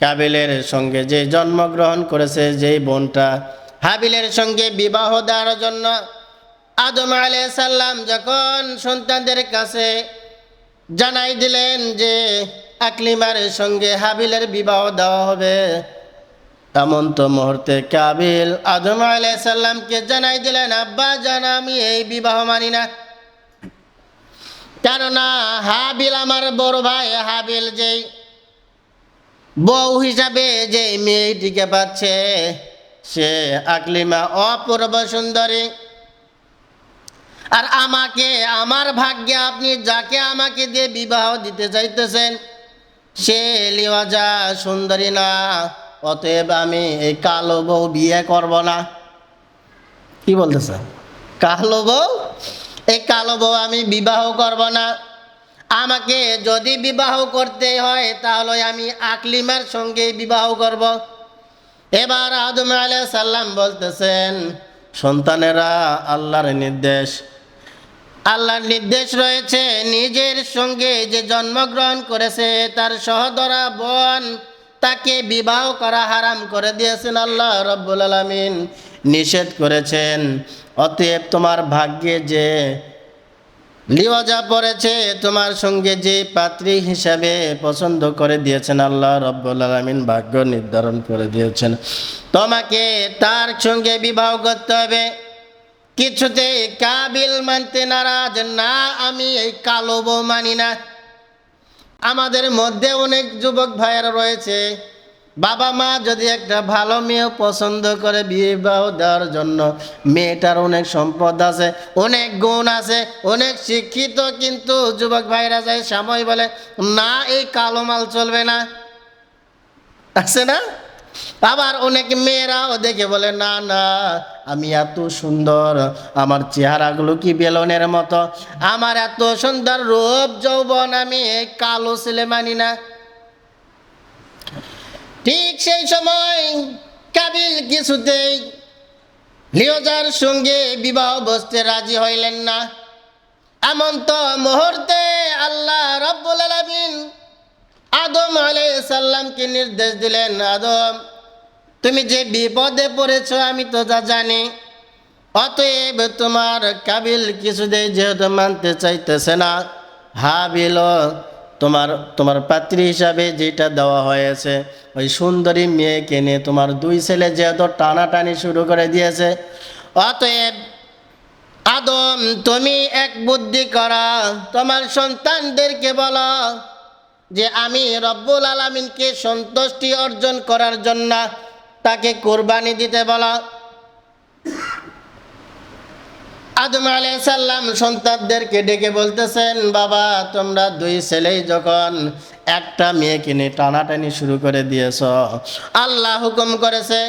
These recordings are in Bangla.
কাবিলের সঙ্গে যে জন্মগ্রহণ করেছে যেই বোনটা, হাবিলের সঙ্গে বিবাহ দেওয়ার জন্য আদম আলাইহিস সালাম যখন সন্তানদের কাছে জানাই দিলেন যে আকলিমার সঙ্গে হাবিলের বিবাহ দেওয়া হবে, এমন তো মুহূর্তে কাবিল আদম আলাইহিস সালামকে জানাই দিলেন, আব্বা জান, আমি এই বিবাহ মানি না। কেননা হাবিল আমার বড় ভাই, হাবিল যেই বউ হিসাবে যে মেয়েটিকে পাচ্ছে সে আকলিমা অপূর্ব সুন্দরী, আর আমাকে, আমার ভাগ্যে আপনি যাকে আমাকে দিয়ে বিবাহ দিতে চাইতেছেন সে লিওয়াজা সুন্দরী না, অতএব আমি এই কালো বউ বিয়ে করব না। কি বলতেছে? কালো বউ, এই কালো বউ আমি বিবাহ করব না। আমাকে যদি বিবাহ করতে হয় তাহলে আমি আকলিমার সঙ্গে বিবাহ করব। এবার আদম আলাইহিস সালাম বলতেছেন, সন্তানেরা আল্লাহর নির্দেশ, আল্লাহর নির্দেশ রয়েছে নিজের সঙ্গে যে জন্মগ্রহণ করেছে তার সহদরা বোন তাকে বিবাহ করা হারাম করে দিয়েছেন আল্লাহ রাব্বুল আলামিন, নিষেধ করেছেন। অতএব তোমার ভাগ্যে যে লিওয়াজা পড়েছে, তোমার সঙ্গে যে পাত্রী হিসাবে পছন্দ করে দিয়েছেন আল্লাহ রাব্বুল আলামিন, ভাগ্য নির্ধারণ করে দিয়েছেন, তোমাকে তার সঙ্গে বিবাহ করতে হবে। কিছুতে কাবিল মানতে নারাজ, না আমি এই কালো বউ মানি না। আমাদের মধ্যে অনেক যুবক ভাইয়েরা রয়েছে, বাবা মা যদি একটা ভালো মেয়ে পছন্দ করে বিবাহ দেওয়ার জন্য, মেয়েটার অনেক সম্পদ আছে, অনেক গুণ আছে, অনেক শিক্ষিত, কিন্তু যুবক ভাইরা যায় সময় বলে না এই কালো মাল চলবে না, আছে না? আবার অনেক মেয়েরাও দেখে বলে না না আমি এত সুন্দর, আমার চেহারাগুলো কি বেলনের মতো, আমার এত সুন্দর রূপ যৌবন, আমি এই কালো ছেলে মানি না। ঠিক সেই সময় কাবিল কিছুতেই লিওজার সঙ্গে বিবাহ বসতে রাজি হইলেন না। এমন তো মুহূর্তে আল্লাহ রাব্বুল আলামিন আদম আলাইহিস সালামকে নির্দেশ দিলেন, আদম তুমি যে বিপদে পড়েছ আমি তো যা জানি, অতএব তোমার কাবিল কিছুতেই যেহেতু মানতে চাইতেছে না, হাবিল তোমার পাত্রী হিসাবে যেটা দেওয়া হয়েছে ওই সুন্দরী মেয়েকে নিয়ে তোমার দুই ছেলে যেহেতু টানাটানি শুরু করে দিয়েছে, অতএব আদম তুমি এক বুদ্ধি করা, তোমার সন্তানদেরকে বলো যে আমি রব্বুল আলামিনকে সন্তুষ্টি অর্জন করার জন্য তাকে কোরবানি দিতে বলো। আদম আলাইহিস সালাম সন্তানদেরকে ডেকে বলতেছেন, বাবা তোমরা দুই ছেলেই যখন একটা মেয়েকে নিয়ে টানাটানি শুরু করে দিয়েছ, আল্লাহ হুকুম করেছে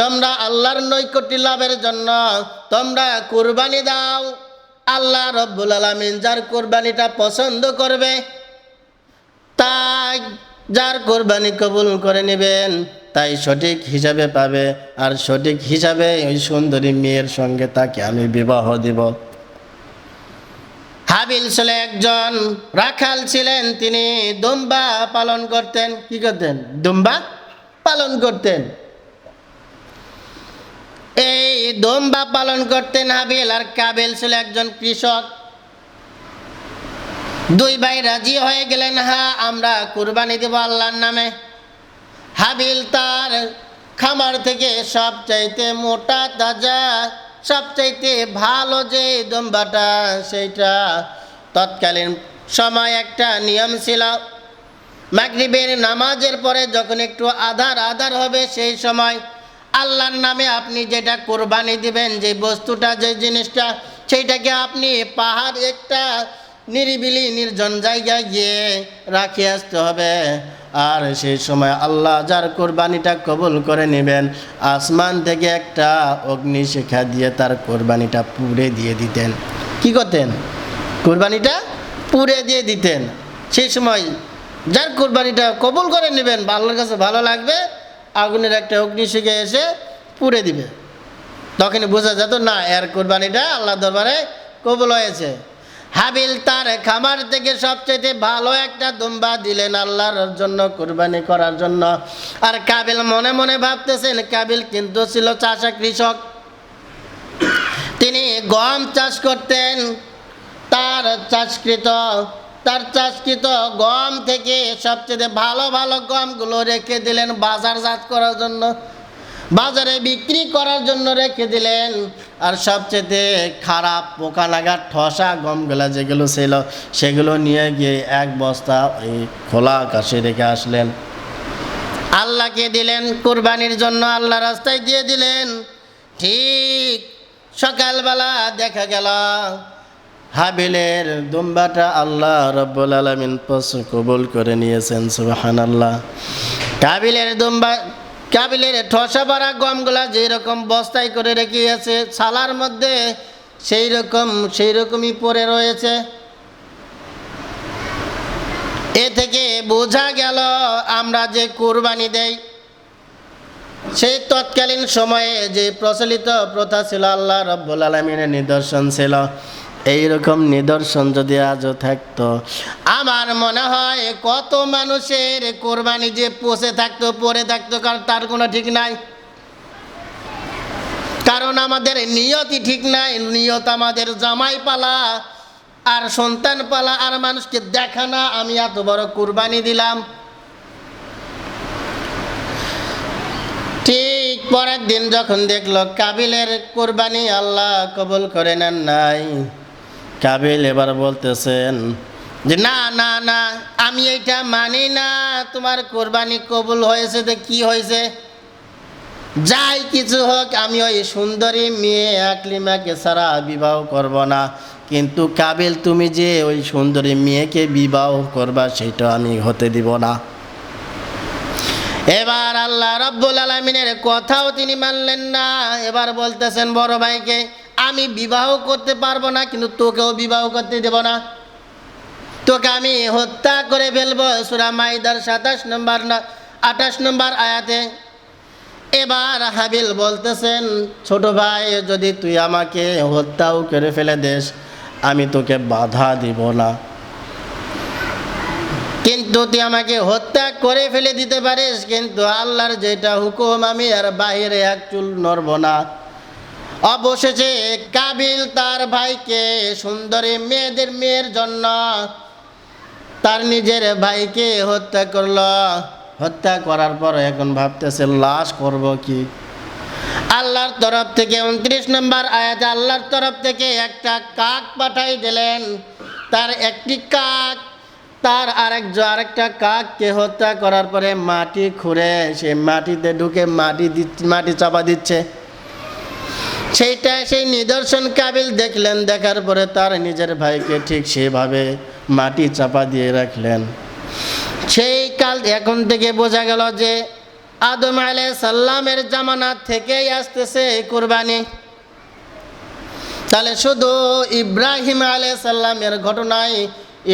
তোমরা আল্লাহর নৈকট্য লাভের জন্য তোমরা কুরবানি দাও। আল্লাহ রব্বুল আলামিন যার কুরবানিটা পছন্দ করবে তাই যার কোরবানি কবুল করে নেবেন তাই সঠিক হিসাবে পাবে, আর সঠিক হিসাবে ওই সুন্দরী মেয়ের সঙ্গে তাকে আমি বিবাহ দিব। হাবিল ছিল একজন রাখাল ছিলেন, তিনি দুম্বা পালন করতেন। কি করতেন? দুম্বা পালন করতেন। এই দুম্বা পালন করতেন হাবিল, আর কাবিল ছিল একজন কৃষক। দুই ভাই রাজি হয়ে গেলেন, হ্যাঁ আমরা কুরবানি দেব আল্লাহর নামে। হাবিল তার খামার থেকে সবচাইতে মোটা তাজা, সবচাইতে ভালো যে দুম্বাটা, সেইটা তৎকালীন সময় একটা নিয়ম ছিল, মাগরিবের নামাজের পরে যখন একটু আধার হবে সেই সময় আল্লাহর নামে আপনি যেটা কোরবানি দিবেন, যে বস্তুটা, যে জিনিসটা, সেইটাকে আপনি পাহাড় একটা নিরিবিলি নির্জন জায়গায় গিয়ে রাখে আসতে হবে। আর সেই সময় আল্লাহ যার কোরবানিটা কবুল করে নেবেন, আসমান থেকে একটা অগ্নিশিখা দিয়ে তার কোরবানিটা পুড়ে দিয়ে দিতেন। কি করতেন? কোরবানিটা পুড়ে দিয়ে দিতেন। সেই সময় যার কোরবানিটা কবুল করে নেবেন বা আল্লাহর কাছে ভালো লাগবে, আগুনের একটা অগ্নিশিখা এসে পুড়ে দিবে, তখনই বোঝা যেত না এর কোরবানিটা আল্লাহ দরবারে কবুল হয়েছে। হাবিল তার খামার থেকে সবচেয়ে ভালো একটা দুম্বা দিলেন আল্লাহর জন্য কুরবানি করার জন্য। আর কাবিল মনে মনে ভাবতেছেন, কাবিল কিন্তু ছিল চাষা কৃষক, তিনি গম চাষ করতেন। তার চাষকৃত গম থেকে সবচেয়ে ভালো ভালো গমগুলো রেখে দিলেন বাজারজাত করার জন্য, বাজারে বিক্রি করার জন্য রেখে দিলেন। আর সবচেয়ে খারাপ পোকা লাগা ঠসা গমগুলা যেগুলো ছিল সেগুলো নিয়ে গিয়ে এক বস্তা ওই খোলা আকাশে রেখে আসলেন, আল্লাহকে দিলেন কুরবানির জন্য, আল্লাহ রাস্তায় দিয়ে দিলেন। ঠিক সকালবেলা দেখা গেল হাবিলের দুম্বাটা আল্লাহ রাব্বুল আলামিন কবুল করে নিয়েছেন, সুবহানাল্লাহ। কাবিলের ঠসা ভরা গমগুলা যেরকম বস্তায় করে রেখেছে ছালার মধ্যে, সেই রকমই পড়ে রয়েছে। এ থেকে বোঝা গেল আমরা যে কুরবানি দেই সেই তৎকালীন সময়ে যে প্রচলিত প্রথা ছিল আল্লাহ রাব্বুল আলামিনের নিদর্শন ছিল, এইরকম নিদর্শন যদি আজও থাকতো আমার মনে হয় কত মানুষের কোরবানি যে পচে থাকতো পড়ে থাকতো, কারণ তার কোনো ঠিক নাই। কারণ আমাদের নিয়তই ঠিক নাই, নিয়ত আমাদের জামাই পালা আর সন্তান পালা আর মানুষকে দেখানা আমি এত বড় কুরবানি দিলাম। ঠিক পরের দিন যখন দেখলো কাবিলের কুরবানি আল্লাহ কবুল করে নেন নাই, কাবিল এবার বলতেছেন যে না না না, আমি এইটা মানি না, তোমার কোরবানি কবুল হয়েছে তো কি হয়েছে, যাই কিছু হোক আমি ওই সুন্দরী মেয়ে আকলিমাকে ছাড়া বিবাহ করব না। কিন্তু কাবিল তুমি যে ওই সুন্দরী মেয়েকে বিবাহ করবা সেটা আমি হতে দিব না। এবার আল্লাহ রাব্বুল আলামিনের কথাও তিনি মানলেন না। এবার বলতেছেন বড় ভাইকে, আমি বিবাহ করতে পারবো না, কিন্তু তোকেও বিবাহ করতে দেব না, তোকে আমি হত্যা করে ফেলবো। সূরা মাইদার 28 নম্বর আয়াতে। এবার হাবিল বলতেছেন, ছোট ভাই যদি তুই আমাকে হত্যাও করে ফেলে দেস আমি তোকে বাধা দিব না, কিন্তু তুই আমাকে হত্যা করে ফেলে দিতে পারিস, কিন্তু আল্লাহর যেটা হুকুম আমি আর বাইরে এক চুল নড়ব না। অবশেষে কাবিল তার ভাইকে সুন্দরী মেয়ের জন্য তার নিজের ভাইকে হত্যা করলো। হত্যা করার পর এখন ভাবতেছে লাশ করব কি। আল্লাহর তরফ থেকে 29 নম্বর আয়াতে আল্লাহর তরফ থেকে একটা কাক পাঠাই দিলেন। তার একটি কাক তার আরেকটা কাককে হত্যা করার পরে মাটি খুঁড়ে সে মাটিতে ঢুকে মাটি চাপা দিচ্ছে। সেই নিদর্শন কাবিল দেখলেন, দেখার পরে তার নিজের ভাইকে ঠিক সেভাবে মাটি চাপা দিয়ে রাখলেন। সেই কাল এখন থেকে বোঝা গেল যে আদম আলাইহিস সালামের জামানা থেকেই আসতেছে কুরবানি। তাহলে শুধু ইব্রাহিম আলাইহিস সালামের ঘটনায়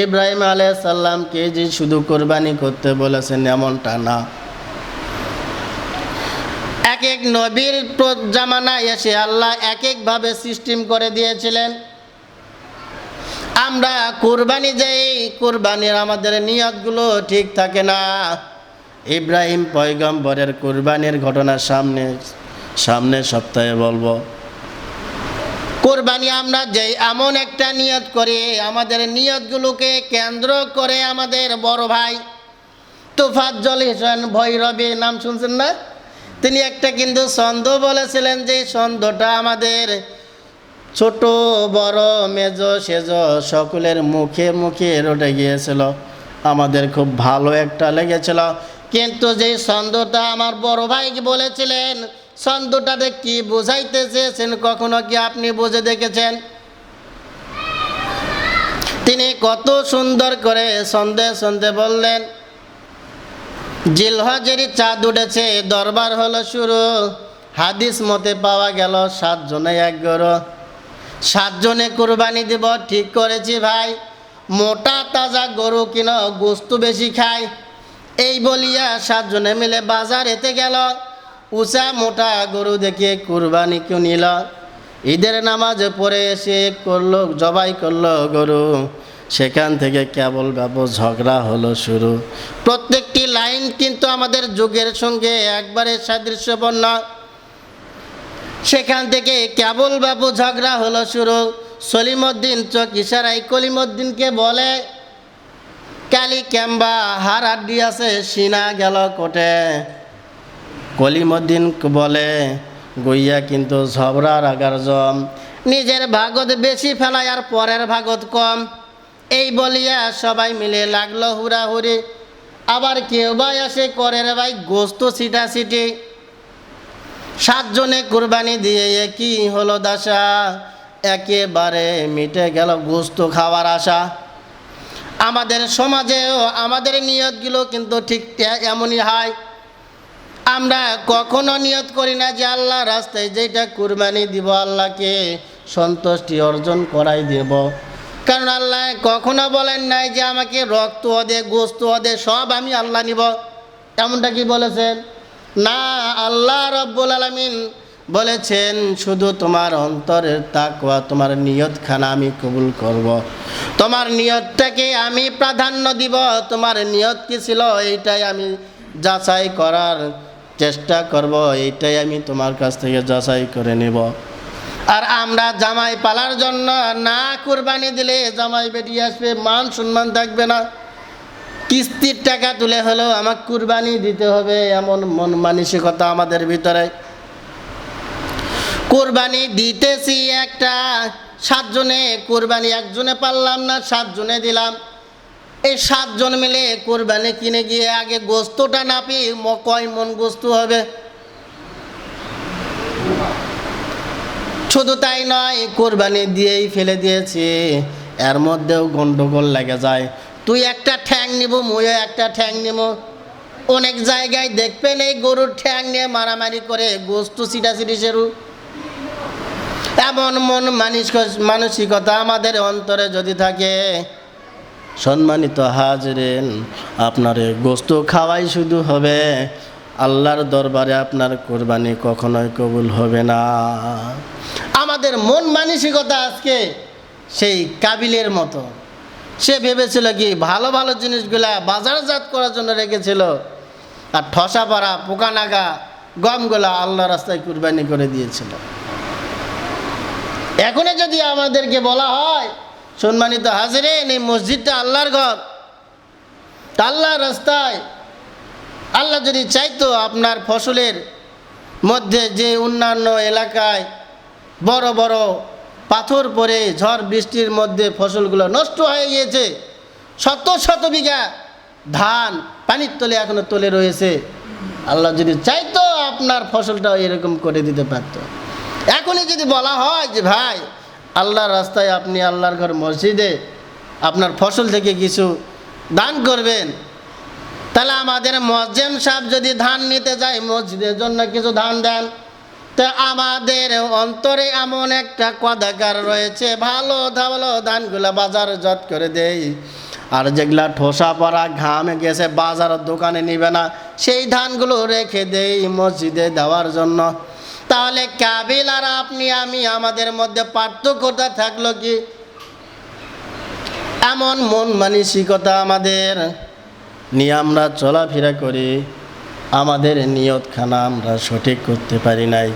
ইব্রাহিম আলাইহিস সালামকে যে শুধু কুরবানি করতে বলেছেন এমনটা না, এক এক নবীর জামানায় এসে আল্লাহ এক একভাবে সিস্টেম করে দিয়েছিলেন। আমরা কুরবানি যাই, কুরবানির আমাদের নিয়তগুলো ঠিক থাকে না। ইব্রাহিম পয়গম্বরের কুরবানির ঘটনা সামনে সপ্তাহে বলবো। কুরবানি আমরা যে এমন একটা নিয়ত করি, আমাদের নিয়তগুলোকে কেন্দ্র করে আমাদের বড় ভাই তোফাজ্জল হোসেন ভৈরবী, নাম শুনছেন না? তিনি একটা কিন্তু ছন্দ বলেছিলেন, যে ছন্দটা আমাদের ছোট বড় মেজ সেজ সকলের মুখে মুখে রটে গিয়েছিল, আমাদের খুব ভালো একটা লেগেছিল। কিন্তু যে ছন্দটা আমার বড় ভাইকে বলেছিলেন, ছন্দটাতে কি বোঝাইতে চেয়েছেন কখনো কি আপনি বুঝে দেখেছেন? তিনি কত সুন্দর করে ছন্দে বললেন, জিলহজের চাঁদ উঠেছে, দরবার হলো শুরু, হাদিস মতে পাওয়া গেল 7 জনে এক গরু, 7 জনে কুরবানি দিব ঠিক করেছি ভাই, মোটা তাজা গরু কিনা গোস্ত বেশি খায়। এই বলিয়া 7 জনে মিলে বাজার এতে গেল, উঁচা মোটা গরু দেখে কুরবানি কিনিল। ঈদের নামাজ পড়ে এসে করলো, জবাই করলো গরু, সেখান থেকে কেবল ব্যাপক ঝগড়া হলো শুরু। প্রত্যেকটি লাইন কিন্তু আমাদের যুগের সঙ্গে একবারে সাদৃশ্যপূর্ণ। সেখান থেকে কেবল ব্যাপক ঝগড়া হলো শুরু। সলিমউদ্দিন চোখ ইশারায় কলিমউদ্দিনকে বলে, কালি ক্যাম্বা হার আড্ডি আছে, সিনা গেল কোটে। কলিমউদ্দিন বলে, গইয়া কিন্তু ঝগড়ার আগার জম, নিজের ভাগত বেশি ফেলায় আর পরের ভাগত কম। এই বলিয়া সবাই মিলে লাগলো হুড়াহুড়ি। আবার কেউ ভাই আসে করে রে ভাই গোস্ত ছিটাছিটি। 7 জনে কুরবানি দিয়ে কি হলো দশা, একেবারে মিটে গেল গোস্ত খাওয়ার আশা। আমাদের সমাজেও আমাদের নিয়তগুলো কিন্তু ঠিক এমনই হয়। আমরা কখনো নিয়ত করি না যে আল্লাহ রাস্তায় যেটা কুরবানি দিব আল্লাহকে সন্তুষ্টি অর্জন করাই দেব। কারণ আল্লাহ কখনো বলেন নাই যে আমাকে রক্ত দে, গোস্ত দে, সব আমি আল্লাহ নিব, এমনটা কি বলেছেন? না, আল্লাহ রব্বুল আলামিন বলেছেন শুধু তোমার অন্তরের তাকওয়া, তোমার নিয়তখানা আমি কবুল করব। তোমার নিয়তটাকে আমি প্রাধান্য দিব। তোমার নিয়ত কি ছিল এইটাই আমি যাচাই করার চেষ্টা করব, এইটাই আমি তোমার কাছ থেকে যাচাই করে নেব। আর আমরা জামাই পালার জন্য না কুরবানি দিলে জামাই বেরিয়ে আসবে, মান সম্মান থাকবে না। কিস্তির টাকা তুলে হলেও আমাকে কুরবানি দিতে হবে, এমন মন মানসিকতা আমাদের ভিতরে। কুরবানি দিতেছি একটা, 7 জনে কুরবানি, একজনে পারলাম না 7 জনে দিলাম। এই 7 জন মিলে কুরবানি কিনে গিয়ে আগে গোস্তটা নাপি, কয় মন গোস্ত হবে। শুধু তাই নয়, কোরবানি দিয়েই ফেলে দিয়েছি, এর মধ্যেও গন্ডগোল লেগে যায়। তুই একটা ঠ্যাং নিব, মুইও একটা ঠ্যাং নিব। অনেক জায়গায় দেখবেন এই গরুর ঠ্যাং নিয়ে মারামারি করে, গোস্ত ছিটাছিটি সেরু। এমন মন মানসিকতা আমাদের অন্তরে যদি থাকে, সম্মানিত হাজরিন, আপনার গোস্ত খাওয়াই শুধু হবে, আল্লাহর দরবারে আপনার কোরবানি কখনোই কবুল হবে না। আমাদের মন মানসিকতা আজকে সেই কাবিলের মতো। সে ভেবেছিল কি ভালো ভালো জিনিসগুলা বাজারজাত করার জন্য রেখেছিল, আর ঠসা পাড়া পোকানাগা গমগুলা আল্লাহ রাস্তায় কুরবানি করে দিয়েছিল। এখনই যদি আমাদেরকে বলা হয়, সম্মানিত হাজিরিন, এই মসজিদটা আল্লাহর ঘর, আল্লাহর রাস্তায়, আল্লাহ যদি চাইতো আপনার ফসলের মধ্যে যে অন্যান্য এলাকায় বড় বড় পাথর পড়ে ঝড় বৃষ্টির মধ্যে ফসলগুলো নষ্ট হয়ে গিয়েছে, শত শত বিঘা ধান পানির তলে এখনো তলে রয়েছে, আল্লাহ যদি চাইতো আপনার ফসলটাও এরকম করে দিতে পারত। এখনই যদি বলা হয় যে ভাই আল্লাহর রাস্তায় আপনি আল্লাহর ঘর মসজিদে আপনার ফসল থেকে কিছু দান করবেন, তাহলে আমাদের মুয়াজ্জিন সাহেব যদি ধান নিতে যায় মসজিদের জন্য কিছু ধান দেন। তা আমাদের অন্তরে এমন একটা কদাকার রয়েছে, ভালো ভালো ধানগুলো বাজারজাত করে দেই, আর যেগুলা ঠোসা পড়া ঘামে গেছে বাজারের দোকানে নিবে না, সেই ধানগুলো রেখে দেই মসজিদে দেওয়ার জন্য। তাহলে কাবিল আর আপনি আমি আমাদের মধ্যে পার্থক্যটা থাকলো কি? এমন মন মানসিকতা আমাদের নিয়ে আমরা চলাফেরা করি, আমাদের নিয়তখানা আমরা সঠিক করতে পারি নাই।